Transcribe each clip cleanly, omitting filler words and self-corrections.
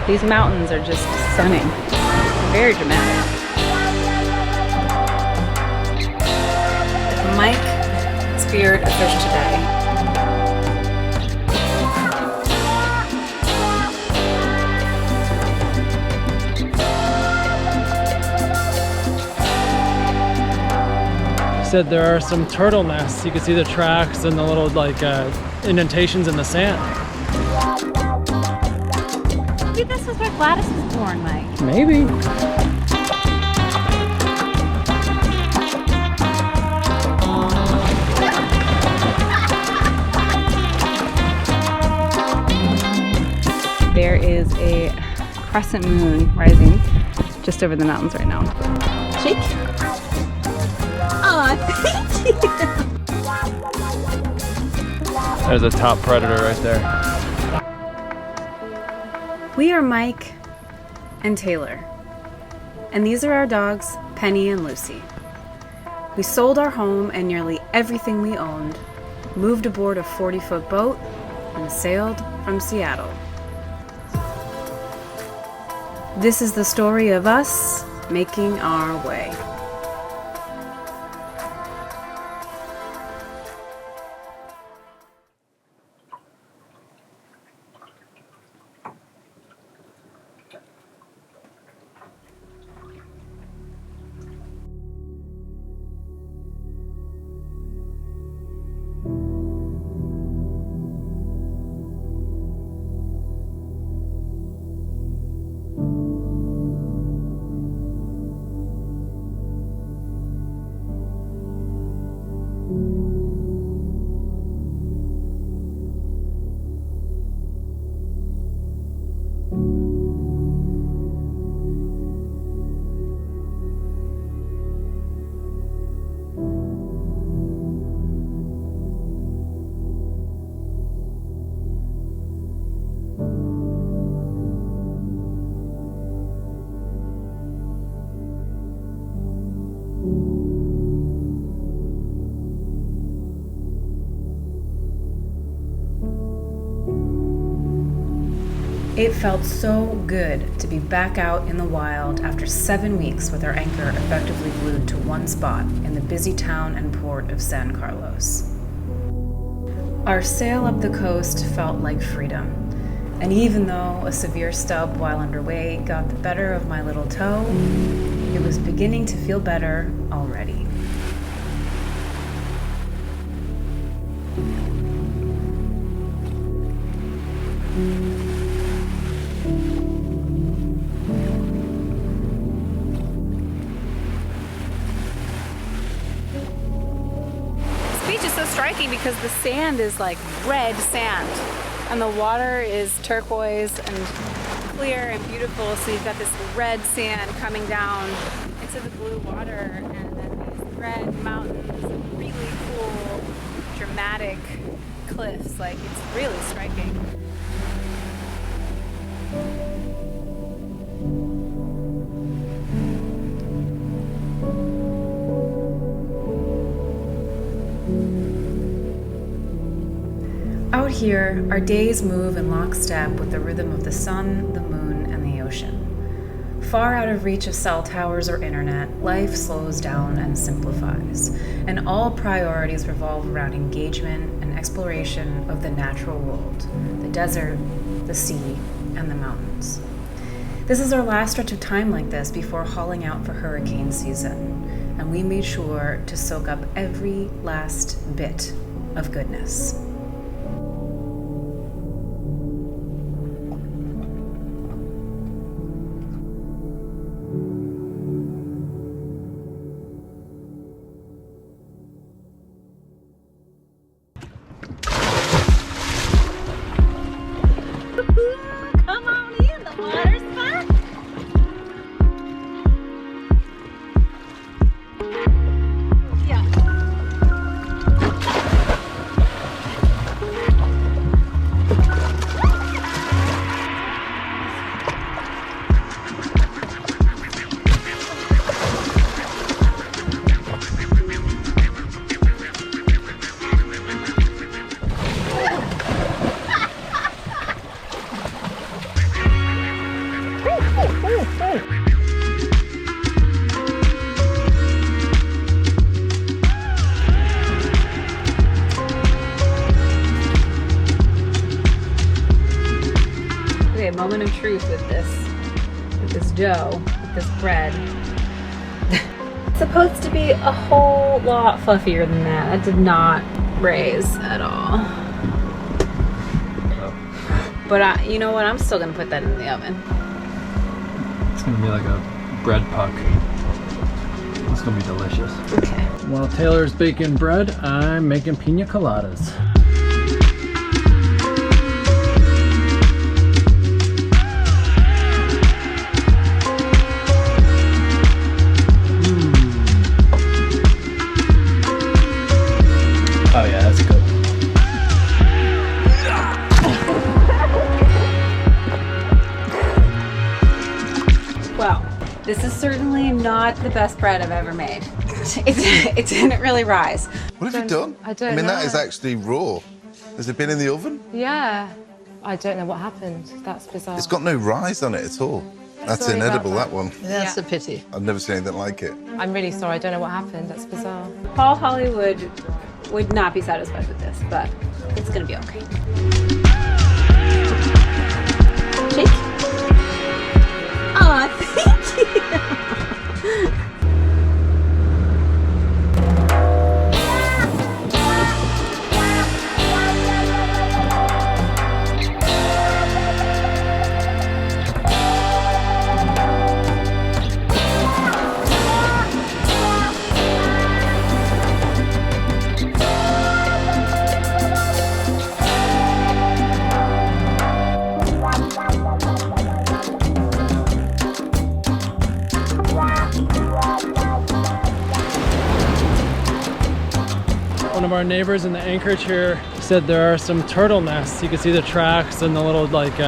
These mountains are just stunning. Very dramatic. Mike speared a fish today. Said there are some turtle nests. You can see the tracks and the little like indentations in the sand. Maybe this is where Gladys was born, Mike. Maybe. There is a crescent moon rising just over the mountains right now. Shake. Aw, thank you. There's a top predator right there. We are Mike and Taylor, and these are our dogs, Penny and Lucy. We sold our home and nearly everything we owned, moved aboard a 40-foot boat, and sailed from Seattle. This is the story of us making our way. It felt so good to be back out in the wild after 7 weeks with our anchor effectively glued to one spot in the busy town and port of San Carlos. Our sail up the coast felt like freedom, and even though a severe stub while underway got the better of my little toe, it was beginning to feel better already. Striking because the sand is like red sand and the water is turquoise and clear and beautiful, so you've got this red sand coming down into the blue water and then these red mountains and really cool dramatic cliffs. Like, it's really striking. Out here, our days move in lockstep with the rhythm of the sun, the moon, and the ocean. Far out of reach of cell towers or internet, life slows down and simplifies, and all priorities revolve around engagement and exploration of the natural world, the desert, the sea, and the mountains. This is our last stretch of time like this before hauling out for hurricane season, and we made sure to soak up every last bit of goodness. Come on in, the water's fun. Yeah. Okay, moment of truth with this dough, with this bread. It's supposed to be a whole lot fluffier than that. That did not raise at all. But you know what? I'm still gonna put that in the oven. It's gonna be like a bread puck. It's gonna be delicious. Okay. While Taylor's baking bread, I'm making pina coladas. Oh yeah, that's good. Well, this is certainly not the best bread I've ever made. It didn't really rise. What have you done? I don't mean, know. that is actually raw. Has it been in the oven? Yeah. I don't know what happened. That's bizarre. It's got no rise on it at all. That's Sorry about inedible, that. that one. That's Yeah. a pity. I've never seen anything like it. I'm really sorry. I don't know what happened. That's bizarre. Paul Hollywood would not be satisfied with this, but it's gonna be okay. Shake. Aw, thank you. One of our neighbors in the Anchorage here said there are some turtle nests. You can see the tracks and the little like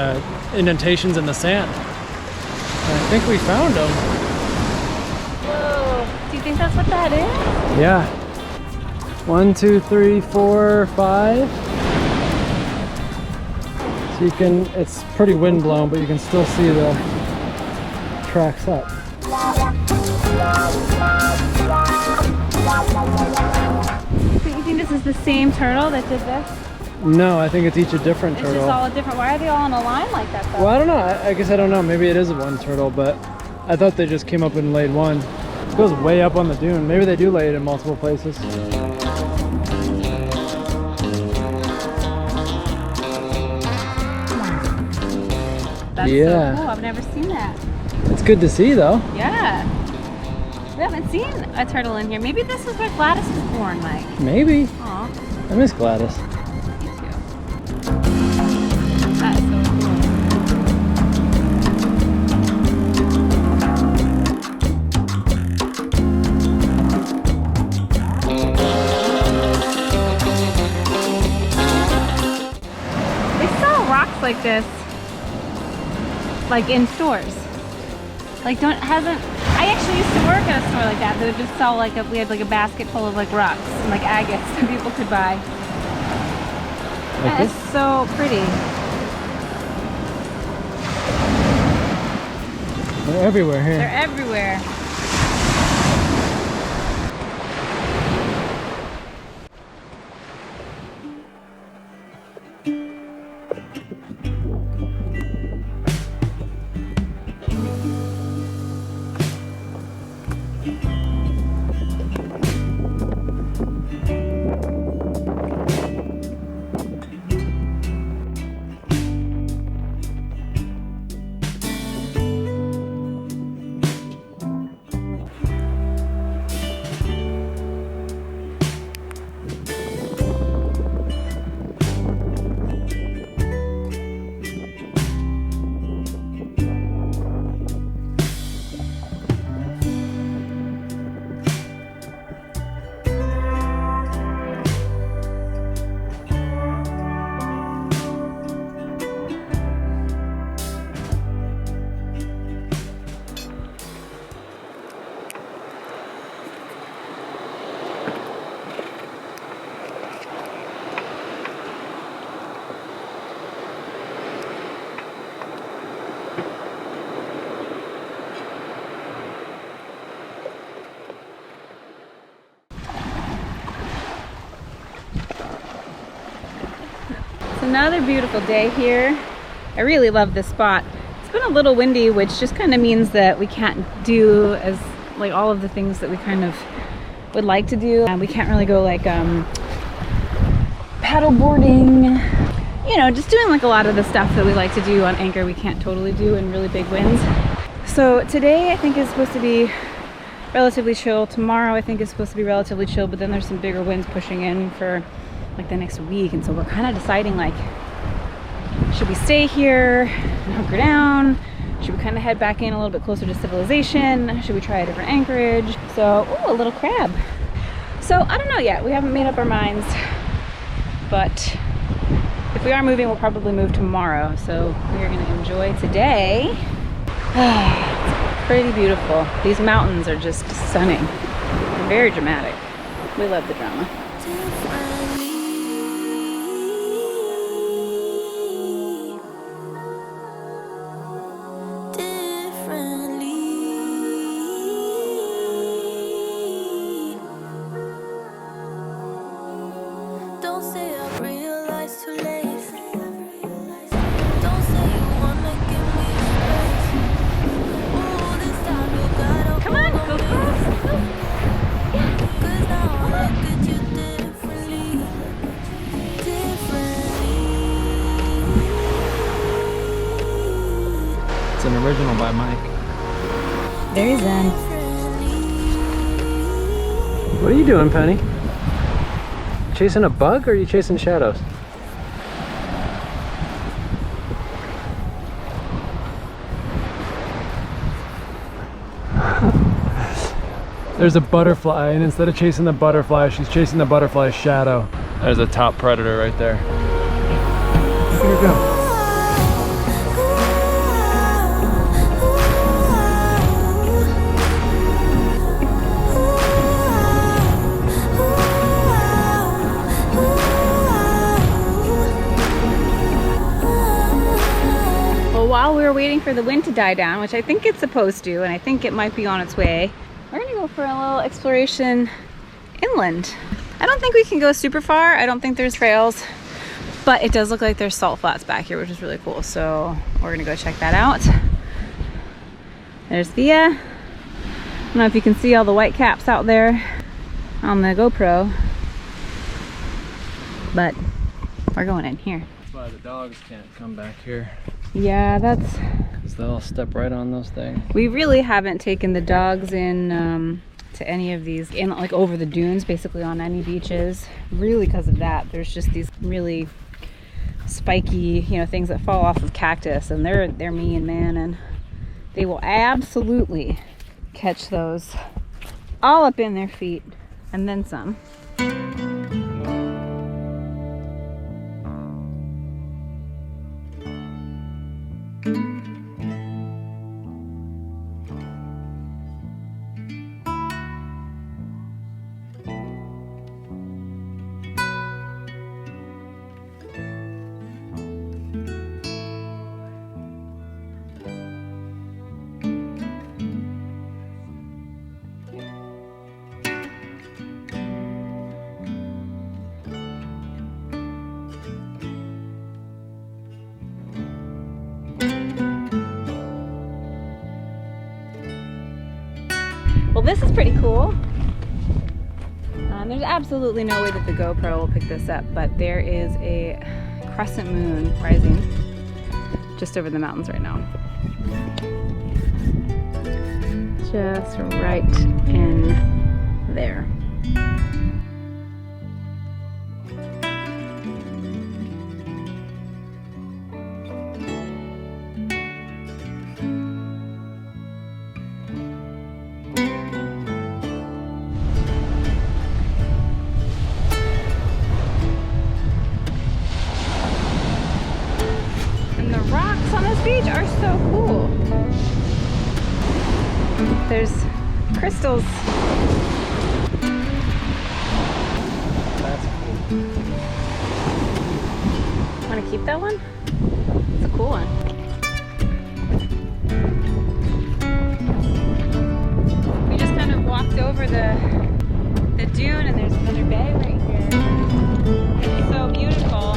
indentations in the sand. And I think we found them. Whoa, do you think that's what that is? Yeah. 1, 2, 3, 4, 5. So you can, it's pretty wind blown, but you can still see the tracks up. So you think this is the same turtle that did this? No, I think it's each a different It's turtle. just all different. Why are they all in a line like that though? Well, I don't know. I guess I don't know. Maybe it is one turtle, but I thought they just came up and laid one. It goes way up on the dune. Maybe they do lay it in multiple places. That's Yeah. so cool. I've never seen that. It's good to see, though. Yeah. We haven't seen a turtle in here. Maybe this is where Gladys was born, Mike. Maybe. Aw, I miss Gladys. me too. That is so cool. They sell rocks like this, like in stores. Like I actually used to work at a store like that. They would just sell we had like a basket full of like rocks and like agates that people could buy. Like Yeah, this? it's so pretty. They're everywhere here. They're everywhere. Another beautiful day here. I really love this spot. It's been a little windy, which just kind of means that we can't do as like all of the things that we kind of would like to do. We can't really go like paddle boarding, you know, just doing like a lot of the stuff that we like to do on Anchor we can't totally do in really big winds. So today I think is supposed to be relatively chill. Tomorrow I think is supposed to be relatively chill, but then there's some bigger winds pushing in for like the next week, and so we're kind of deciding like, should we stay here and hunker down? Should we kind of head back in a little bit closer to civilization? Should we try a different anchorage? So, ooh, a little crab. So I don't know yet. We haven't made up our minds, but if we are moving, we'll probably move tomorrow. So we are going to enjoy today. It's pretty beautiful. These mountains are just stunning. They're very dramatic. We love the drama. An original by Mike. Very zen. What are you doing, Penny? Chasing a bug or are you chasing shadows? There's a butterfly, and instead of chasing the butterfly, she's chasing the butterfly's shadow. There's a top predator right there. Here we go. While we were waiting for the wind to die down, which I think it's supposed to, and I think it might be on its way, we're gonna go for a little exploration inland. I don't think we can go super far. I don't think there's trails, but it does look like there's salt flats back here, which is really cool. So we're gonna go check that out. There's Thea. I don't know if you can see all the white caps out there on the GoPro, but we're going in here. That's why the dogs can't come back here. Yeah, that's... because they'll step right on those things. We really haven't taken the dogs in to any of these, in like over the dunes, basically on any beaches, really because of that. There's just these really spiky, you know, things that fall off of cactus, and they're mean, man, and they will absolutely catch those all up in their feet and then some. Well, this is pretty cool. There's absolutely no way that the GoPro will pick this up, but there is a crescent moon rising just over the mountains right now. Just right in there. Beach are so cool. There's crystals. That's cool. Want to keep that one? It's a cool one. We just kind of walked over the dune, and there's another bay right here. It's so beautiful.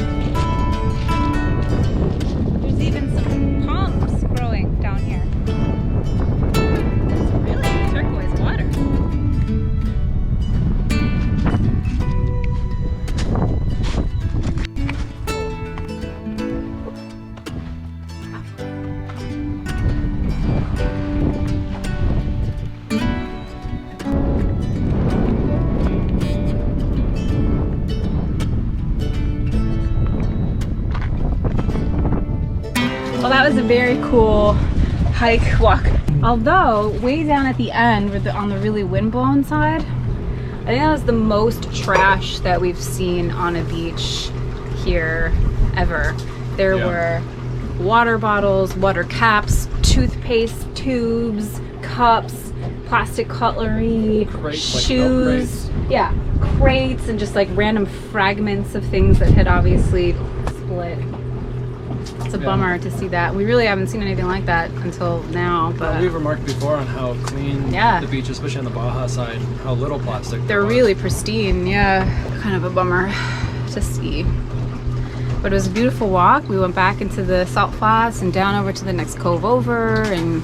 very cool hike, walk. Although way down at the end, on the really windblown side, I think that was the most trash that we've seen on a beach here ever. There were water bottles, water caps, toothpaste tubes, cups, plastic cutlery, shoes, yeah, crates, and just like random fragments of things that had obviously split. It's a bummer to see that. We really haven't seen anything like that until now. But we've remarked before on how clean the beach, especially on the Baja side, how little plastic they're really pristine. Yeah, kind of a bummer to see. But it was a beautiful walk. We went back into the salt flats and down over to the next cove over, and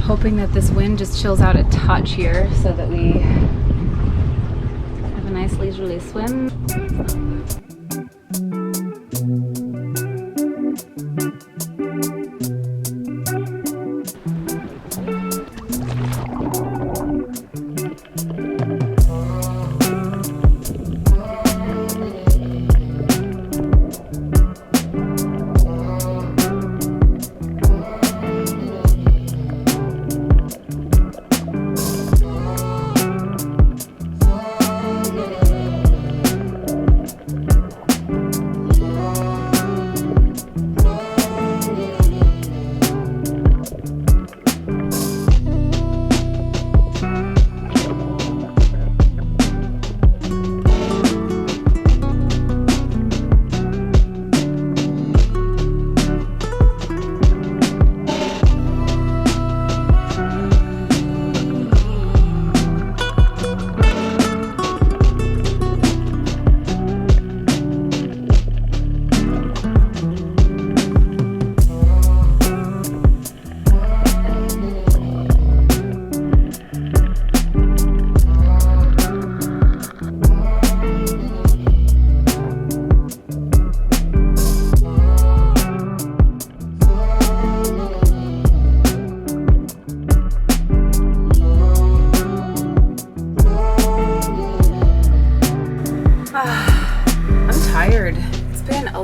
hoping that this wind just chills out a touch here so that we have a nice leisurely swim.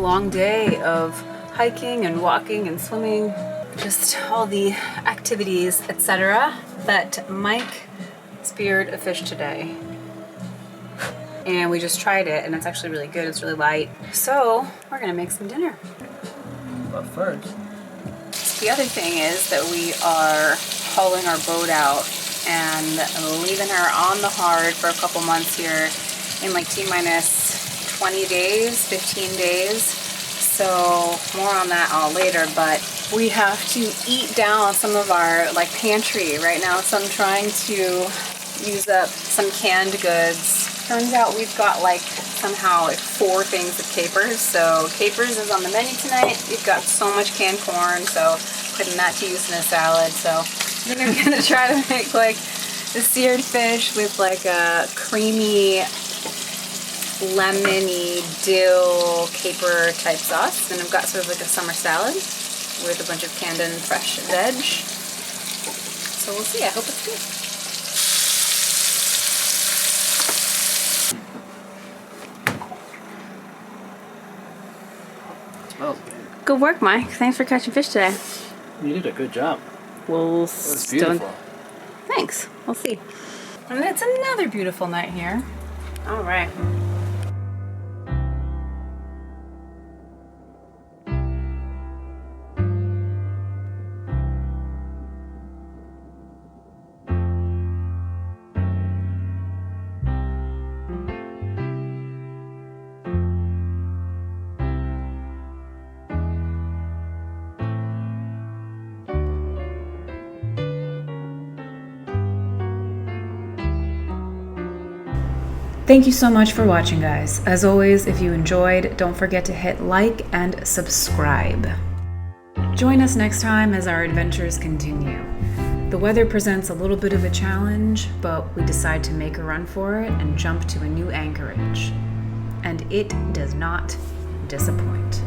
Long day of hiking and walking and swimming, just all the activities, etc. But Mike speared a fish today, and we just tried it, and it's actually really good. It's really light, so we're gonna make some dinner. But first, the other thing is that we are hauling our boat out and leaving her on the hard for a couple months here in like T-minus 20 days, 15 days. So more on that all later, but we have to eat down some of our like pantry right now. So I'm trying to use up some canned goods. Turns out we've got like somehow like 4 things of capers. So capers is on the menu tonight. We've got so much canned corn, so putting that to use in a salad. So I think I'm gonna try to make like the seared fish with like a creamy lemony dill caper type sauce, and I've got sort of like a summer salad with a bunch of canned and fresh veg. So we'll see. I hope it's good. smells good. Good work, Mike. Thanks for catching fish today. You did a good job. We'll It's beautiful. Thanks. We'll see. And it's another beautiful night here. All right. Thank you so much for watching, guys. As always, if you enjoyed, don't forget to hit like and subscribe. Join us next time as our adventures continue. The weather presents a little bit of a challenge, but we decide to make a run for it and jump to a new anchorage. And it does not disappoint.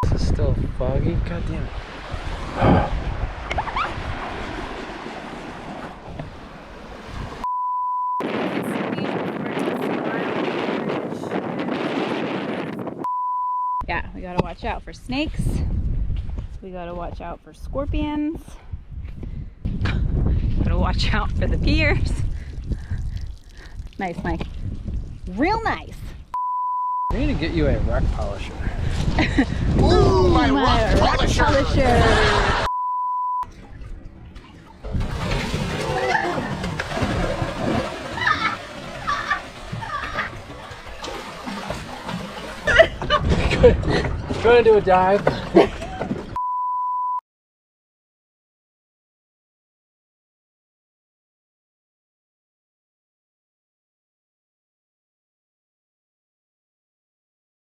This is still foggy. God damn it. Yeah, we gotta watch watch out for snakes. We gotta watch out for scorpions. Gotta watch out for the piers. Nice, Mike. Real nice. We need to get you a rock polisher. Ooh, my rock polisher. Trying to do a dive.